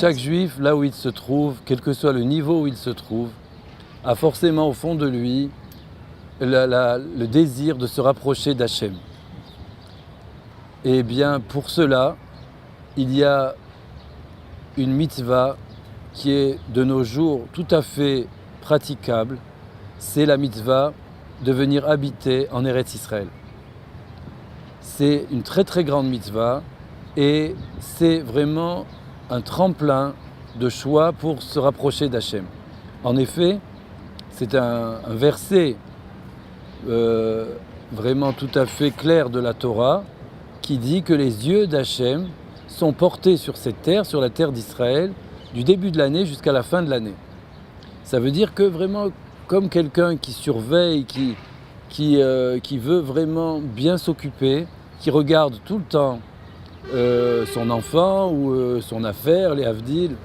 chaque juif, là où il se trouve, quel que soit le niveau où il se trouve, a forcément au fond de lui le désir de se rapprocher d'Hachem. Et bien pour cela, il y a une mitzvah qui est de nos jours tout à fait praticable, c'est la mitzvah de venir habiter en Eretz Israël. C'est une très très grande mitzvah et c'est vraiment un tremplin de choix pour se rapprocher d'Hachem. En effet, c'est un verset vraiment tout à fait clair de la Torah qui dit que les yeux d'Hachem sont portés sur cette terre, sur la terre d'Israël, du début de l'année jusqu'à la fin de l'année. Ça veut dire que vraiment, comme quelqu'un qui surveille, qui veut vraiment bien s'occuper, qui regarde tout le temps son enfant ou son affaire, les Havdil,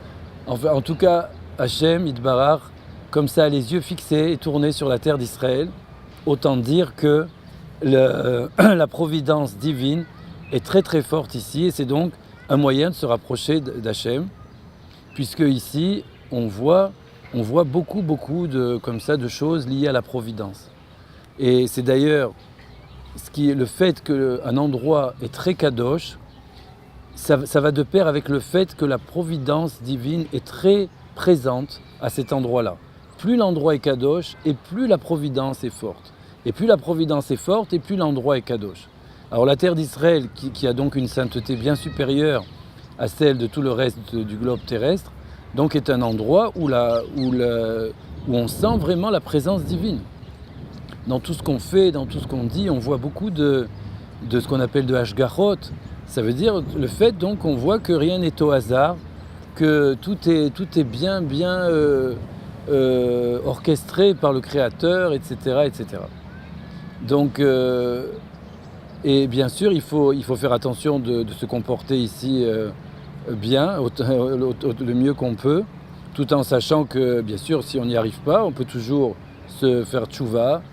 enfin, en tout cas, Hachem, Yitbarach, comme ça, les yeux fixés et tournés sur la terre d'Israël, autant dire que la providence divine est très très forte ici et c'est donc un moyen de se rapprocher d'Hachem, puisque ici on voit beaucoup comme ça de choses liées à la providence. Et c'est d'ailleurs le fait qu'un endroit est très kadosh, ça va de pair avec le fait que la providence divine est très présente à cet endroit-là. Plus l'endroit est kadosh et plus la providence est forte. Et plus la providence est forte et plus l'endroit est kadosh. Alors la terre d'Israël, qui a donc une sainteté bien supérieure à celle de tout le reste du globe terrestre, donc est un endroit où on sent vraiment la présence divine. Dans tout ce qu'on fait, dans tout ce qu'on dit, on voit beaucoup de ce qu'on appelle de hashgachot. Ça veut dire le fait donc qu'on voit que rien n'est au hasard, que tout est bien orchestré par le Créateur, etc., etc. Donc, et bien sûr, il faut faire attention de se comporter ici bien, le mieux qu'on peut, tout en sachant que, bien sûr, si on n'y arrive pas, on peut toujours se faire tchouva,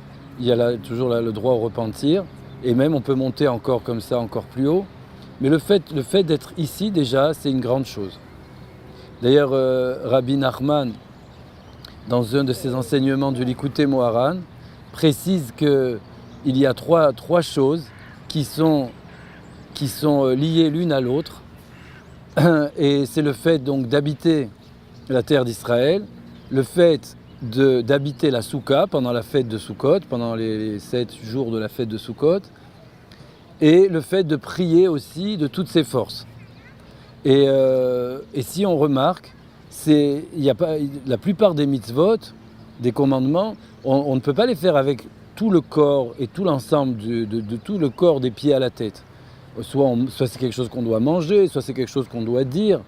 il y a toujours le droit au repentir, et même on peut monter encore comme ça, encore plus haut. Mais le fait d'être ici, déjà, c'est une grande chose. D'ailleurs, Rabbi Nachman, dans un de ses enseignements du Likutei Moharan, précise qu'il y a trois choses qui sont liées l'une à l'autre. Et c'est le fait donc d'habiter la terre d'Israël, le fait d'habiter la Souka pendant la fête de Sukkot, pendant les 7 jours de la fête de Sukkot, et le fait de prier aussi de toutes ses forces. Et si on remarque, la plupart des mitzvot, des commandements, on ne peut pas les faire avec tout le corps et tout l'ensemble de tout le corps des pieds à la tête. Soit c'est quelque chose qu'on doit manger, soit c'est quelque chose qu'on doit dire,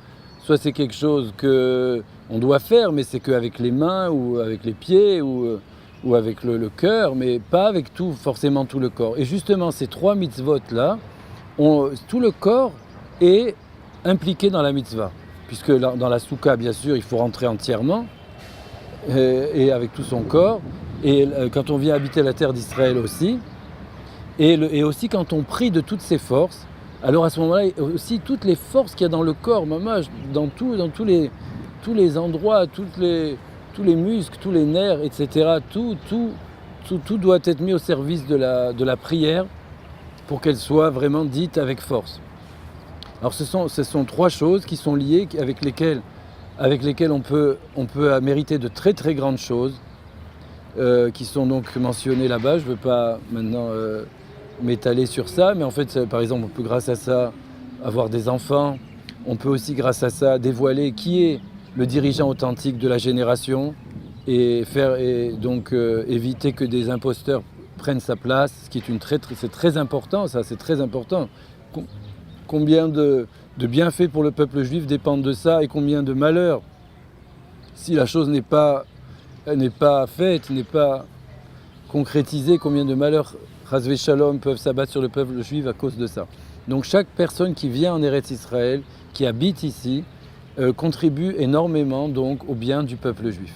soit c'est quelque chose qu'on doit faire, mais c'est qu'avec les mains ou avec les pieds ou avec le cœur, mais pas avec forcément tout le corps. Et justement, ces 3 mitzvot-là, tout le corps est impliqué dans la mitzvah. Puisque dans la souka, bien sûr, il faut rentrer entièrement, et avec tout son corps. Et quand on vient habiter la terre d'Israël aussi, et aussi quand on prie de toutes ses forces, alors à ce moment-là, aussi toutes les forces qu'il y a dans le corps, dans tous les endroits, tous les muscles, tous les nerfs, etc., tout doit être mis au service de la prière pour qu'elle soit vraiment dite avec force. Alors ce sont 3 choses qui sont liées, avec lesquelles on peut mériter de très très grandes choses, qui sont donc mentionnées là-bas. Je ne veux pas maintenant m'étaler sur ça, mais en fait, par exemple, on peut grâce à ça avoir des enfants, on peut aussi grâce à ça dévoiler qui est le dirigeant authentique de la génération et donc éviter que des imposteurs prennent sa place, ce qui est c'est très important, ça, c'est très important. Combien de bienfaits pour le peuple juif dépendent de ça et combien de malheurs, si la chose n'est pas faite, n'est pas concrétisée, combien de malheurs, Chas Shalom, peuvent s'abattre sur le peuple juif à cause de ça. Donc chaque personne qui vient en Eretz Israël, qui habite ici, contribue énormément donc au bien du peuple juif.